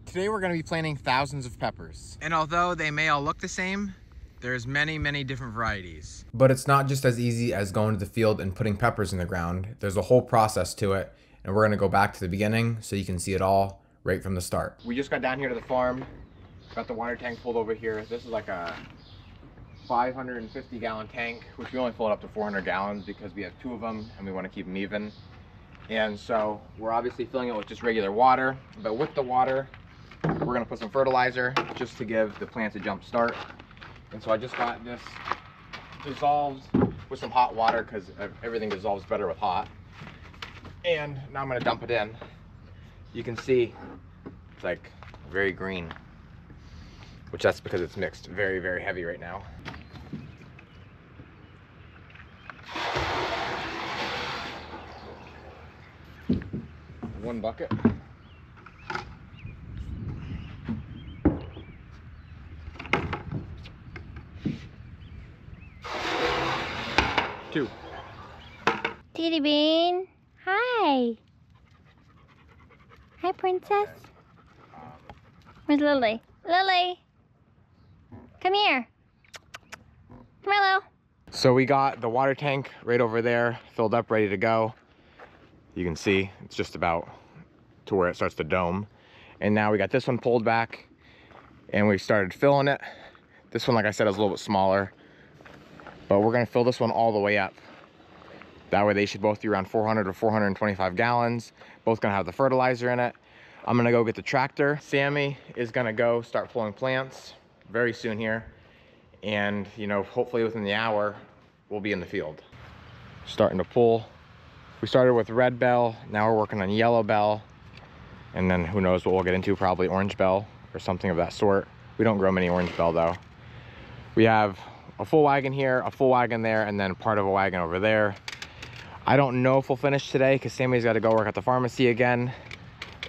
Today we're going to be planting thousands of peppers. And although they may all look the same, there's many different varieties. But it's not just as easy as going to the field and putting peppers in the ground. There's a whole process to it, and we're going to go back to the beginning so you can see it all right from the start. We just got down here to the farm, got the water tank pulled over here. This is like a 550 gallon tank, which we only filled up to 400 gallons because we have two of them and we want to keep them even. And so we're obviously filling it with just regular water, but with the water, we're going to put some fertilizer just to give the plants a jump start. And so I just got this dissolved with some hot water because everything dissolves better with hot. And now I'm going to dump it in. You can see it's like very green, which that's because it's mixed very heavy right now. One bucket. Two. Titty Bean, hi. Hi, princess. Where's Lily? Lily, come here. Come here, Lil. So we got the water tank right over there, filled up, ready to go. You can see it's just about to where it starts to dome. And now we got this one pulled back and we started filling it. This one, like I said, is a little bit smaller, but we're gonna fill this one all the way up. That way they should both be around 400 to 425 gallons. Both gonna have the fertilizer in it. I'm gonna go get the tractor. Sammy is gonna go start pulling plants very soon here. And you know, hopefully within the hour, we'll be in the field. Starting to pull. We started with red bell, now we're working on yellow bell. And then who knows what we'll get into, probably orange bell or something of that sort. We don't grow many orange bell though. We have a full wagon here, a full wagon there, and then part of a wagon over there. I don't know if we'll finish today because Sammy's got to go work at the pharmacy again.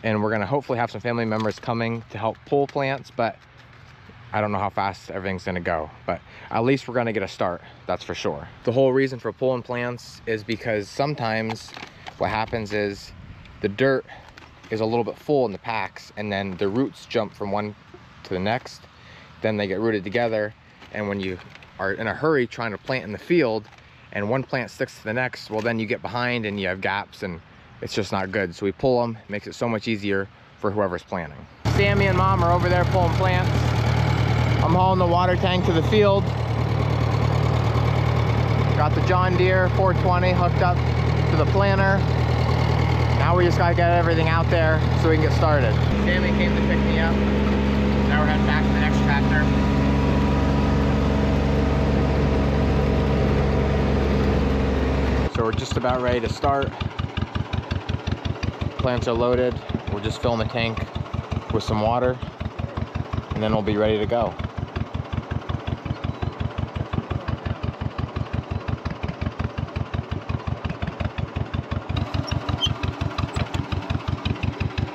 And we're gonna hopefully have some family members coming to help pull plants, but I don't know how fast everything's gonna go, but at least we're gonna get a start, that's for sure. The whole reason for pulling plants is because sometimes what happens is the dirt is a little bit full in the packs and then the roots jump from one to the next, then they get rooted together. And when you are in a hurry trying to plant in the field and one plant sticks to the next, well then you get behind and you have gaps and it's just not good. So we pull them, it makes it so much easier for whoever's planting. Sammy and Mom are over there pulling plants. I'm hauling the water tank to the field. Got the John Deere 420 hooked up to the planter. Now we just gotta get everything out there so we can get started. Sammy came to pick me up. Now we're heading back to the next tractor. So we're just about ready to start. Plants are loaded. We're just filling the tank with some water and then we'll be ready to go.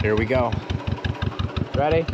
Here we go. Ready?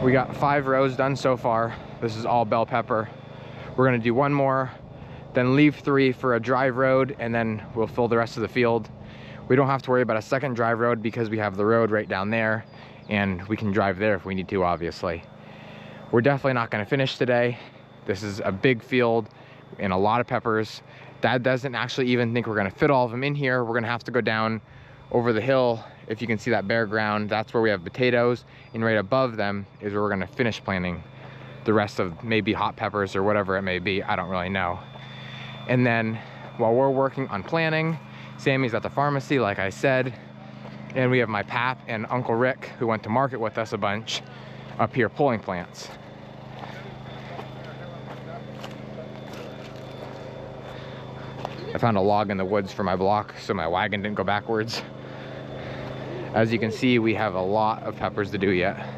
We got 5 rows done so far. This is all bell pepper. We're gonna do one more, then leave 3 for a drive road, and then we'll fill the rest of the field. We don't have to worry about a second drive road because we have the road right down there, and we can drive there if we need to, obviously. We're definitely not gonna finish today. This is a big field and a lot of peppers. Dad doesn't actually even think we're gonna fit all of them in here. We're gonna have to go down over the hill. If you can see that bare ground, that's where we have potatoes, and right above them is where we're gonna finish planting the rest of maybe hot peppers or whatever it may be. I don't really know. And then while we're working on planting, Sammy's at the pharmacy, like I said. And we have my pap and Uncle Rick, who went to market with us a bunch, up here pulling plants. I found a log in the woods for my block so my wagon didn't go backwards. As you can see, we have a lot of peppers to do yet.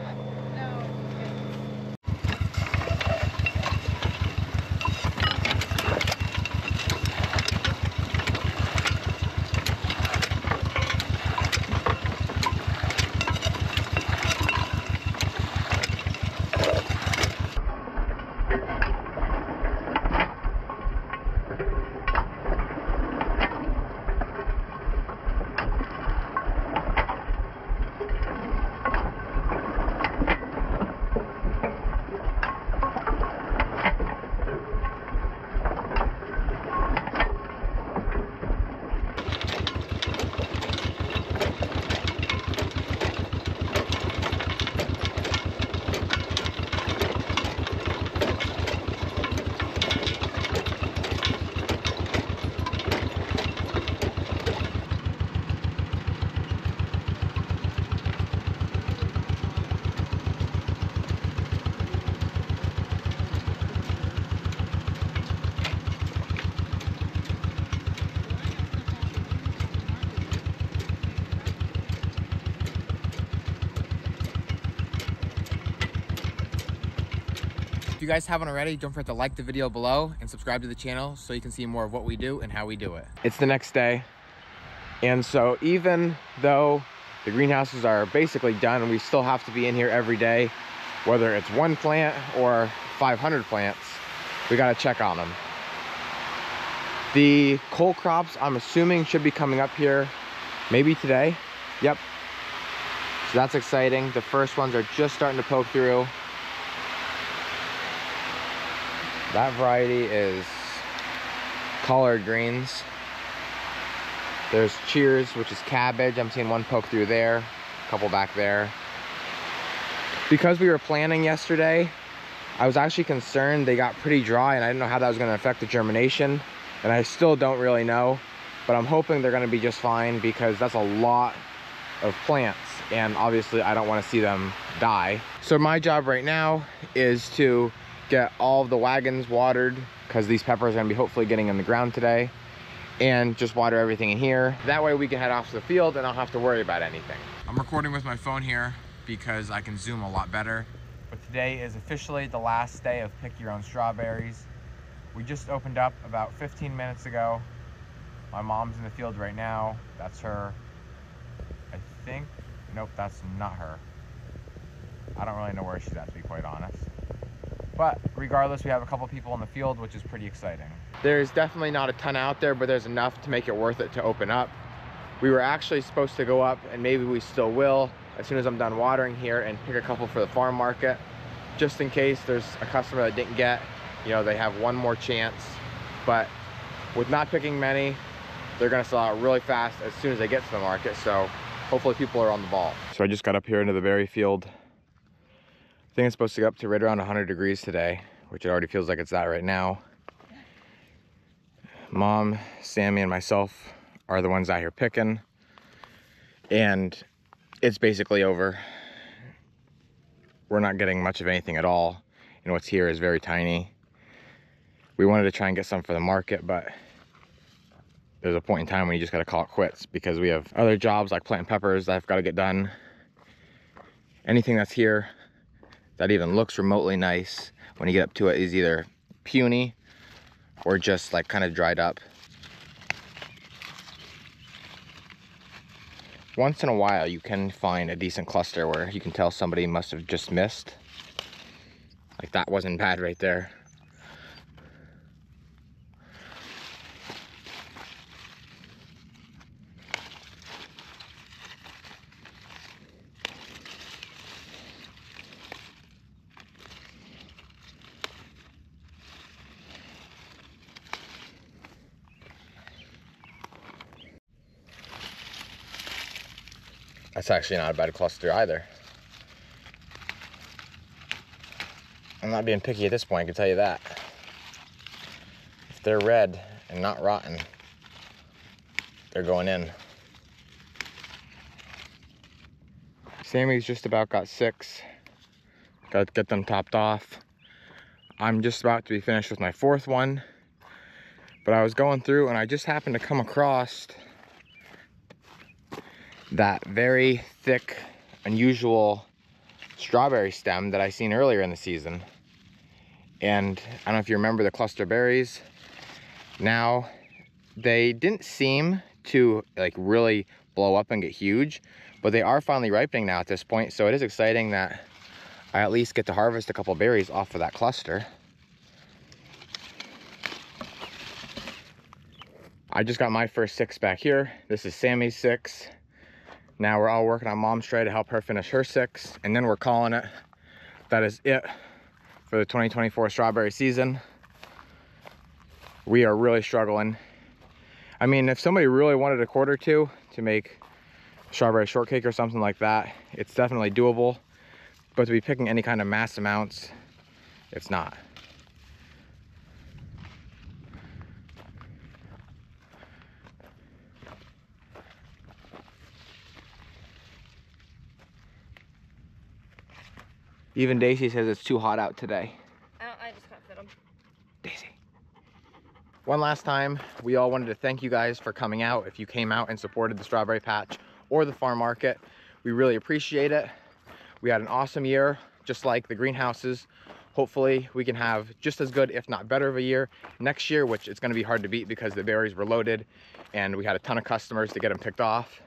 If you guys haven't already, don't forget to like the video below and subscribe to the channel so you can see more of what we do and how we do it. It's the next day, and so even though the greenhouses are basically done, we still have to be in here every day, whether it's one plant or 500 plants. We got to check on them. The cole crops, I'm assuming, should be coming up here maybe today. Yep. So that's exciting. The first ones are just starting to poke through. That variety is collard greens. There's cheers, which is cabbage. I'm seeing one poke through there, a couple back there. Because we were planting yesterday, I was actually concerned they got pretty dry and I didn't know how that was going to affect the germination. And I still don't really know, but I'm hoping they're going to be just fine because that's a lot of plants and obviously I don't want to see them die. So my job right now is to get all of the wagons watered because these peppers are going to be hopefully getting in the ground today, and just water everything in here. That way we can head off to the field and I don't have to worry about anything. I'm recording with my phone here because I can zoom a lot better. But today is officially the last day of Pick Your Own Strawberries. We just opened up about 15 minutes ago. My mom's in the field right now. That's her, I think. Nope, that's not her. I don't really know where she's at, to be quite honest. But regardless, we have a couple people in the field, which is pretty exciting. There's definitely not a ton out there, but there's enough to make it worth it to open up. We were actually supposed to go up, and maybe we still will, as soon as I'm done watering here, and pick a couple for the farm market, just in case there's a customer that didn't get, you know, they have one more chance. But with not picking many, they're gonna sell out really fast as soon as they get to the market, so hopefully people are on the ball. So I just got up here into the berry field. I think it's supposed to go up to right around 100 degrees today, which it already feels like it's that right now. Mom, Sammy, and myself are the ones out here picking, and it's basically over. We're not getting much of anything at all, and what's here is very tiny. We wanted to try and get some for the market, but there's a point in time when you just got to call it quits because we have other jobs like planting peppers that I've got to get done. Anything that's here that even looks remotely nice when you get up to it is either puny or just like kind of dried up. Once in a while you can find a decent cluster where you can tell somebody must have just missed. Like that wasn't bad right there. That's actually not a bad cluster either. I'm not being picky at this point, I can tell you that. If they're red and not rotten, they're going in. Sammy's just about got 6. Got to get them topped off. I'm just about to be finished with my 4th one. But I was going through and I just happened to come across that very thick, unusual strawberry stem that I seen earlier in the season. And I don't know if you remember the cluster berries. Now, they didn't seem to like really blow up and get huge, but they are finally ripening now at this point. So it is exciting that I at least get to harvest a couple berries off of that cluster. I just got my first 6 back here. This is Sammy's 6. Now we're all working on Mom's tray to help her finish her 6. And then we're calling it. That is it for the 2024 strawberry season. We are really struggling. I mean, if somebody really wanted a quart or two to make strawberry shortcake or something like that, it's definitely doable. But to be picking any kind of mass amounts, it's not. Even Daisy says it's too hot out today. I just can't fit them. Daisy. One last time, we all wanted to thank you guys for coming out. If you came out and supported the strawberry patch or the farm market, we really appreciate it. We had an awesome year, just like the greenhouses. Hopefully we can have just as good, if not better of a year next year, which it's gonna be hard to beat because the berries were loaded and we had a ton of customers to get them picked off.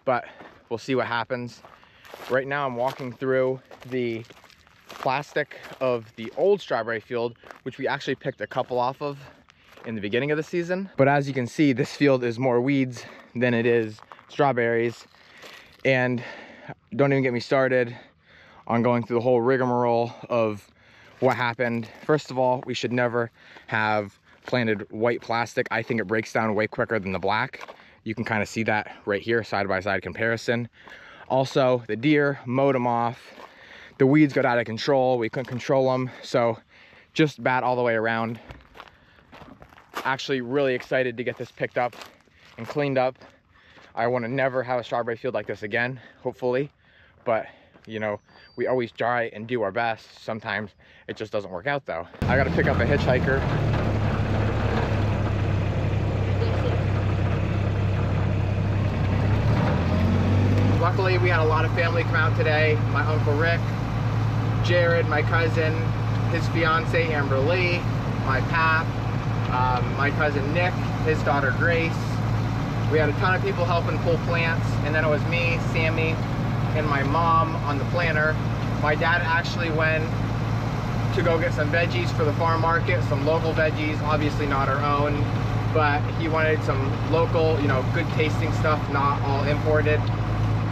But we'll see what happens. Right now I'm walking through the plastic of the old strawberry field, which we actually picked a couple off of in the beginning of the season. But as you can see, this field is more weeds than it is strawberries. And don't even get me started on going through the whole rigmarole of what happened. First of all, we should never have planted white plastic. I think it breaks down way quicker than the black. You can kind of see that right here, side by side comparison. Also, the deer mowed them off. The weeds got out of control. We couldn't control them. So just bad all the way around. Actually really excited to get this picked up and cleaned up. I want to never have a strawberry field like this again, hopefully. But, you know, we always try and do our best. Sometimes it just doesn't work out though. I got to pick up a hitchhiker. Luckily, we had a lot of family come out today. My Uncle Rick, Jared, my cousin, his fiance Amber Lee, my pap, my cousin Nick, his daughter Grace. We had a ton of people helping pull plants, and then it was me, Sammy, and my mom on the planter. My dad actually went to go get some veggies for the farm market, some local veggies, obviously not our own, but he wanted some local, you know, good tasting stuff, not all imported.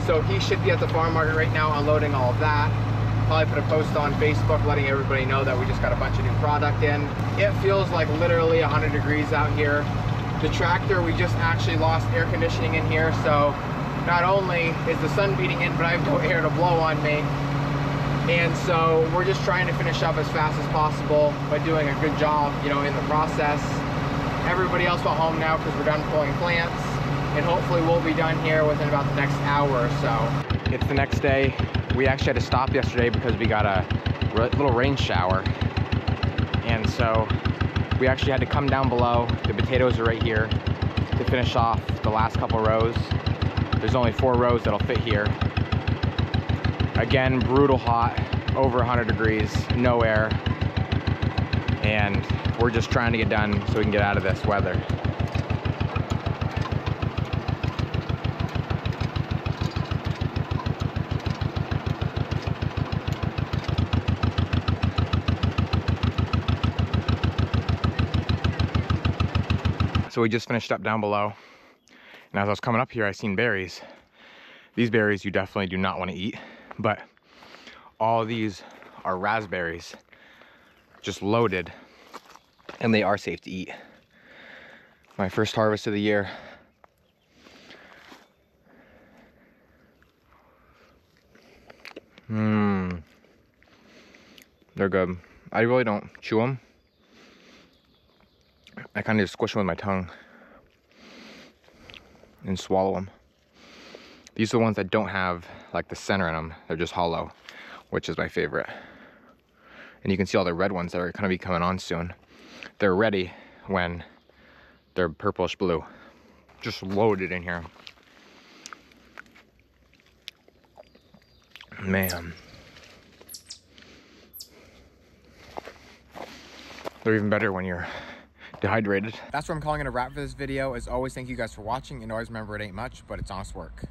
So he should be at the farm market right now unloading all of that. Probably put a post on Facebook letting everybody know that we just got a bunch of new product in. It feels like literally 100 degrees out here. The tractor, we just actually lost air conditioning in here, so not only is the sun beating in, but I have no air to blow on me. And so we're just trying to finish up as fast as possible by doing a good job, you know, in the process. Everybody else went home now because we're done pulling plants, and hopefully we'll be done here within about the next hour or so. It's the next day. We actually had to stop yesterday because we got a little rain shower. And so we actually had to come down below. The potatoes are right here to finish off the last couple rows. There's only 4 rows that'll fit here. Again, brutal hot, over 100 degrees, no air. And we're just trying to get done so we can get out of this weather. So we just finished up down below, and as I was coming up here, I seen berries. These berries you definitely do not want to eat, but all these are raspberries, just loaded, and they are safe to eat. My first harvest of the year. They're good. I really don't chew them. I kind of just squish them with my tongue. and swallow them. These are the ones that don't have like the center in them. They're just hollow, which is my favorite. And you can see all the red ones that are gonna be coming on soon. They're ready when they're purplish blue. Just loaded in here. Man. They're even better when you're dehydrated. That's where I'm calling it a wrap for this video. As always, thank you guys for watching, and always remember it ain't much, but it's honest work.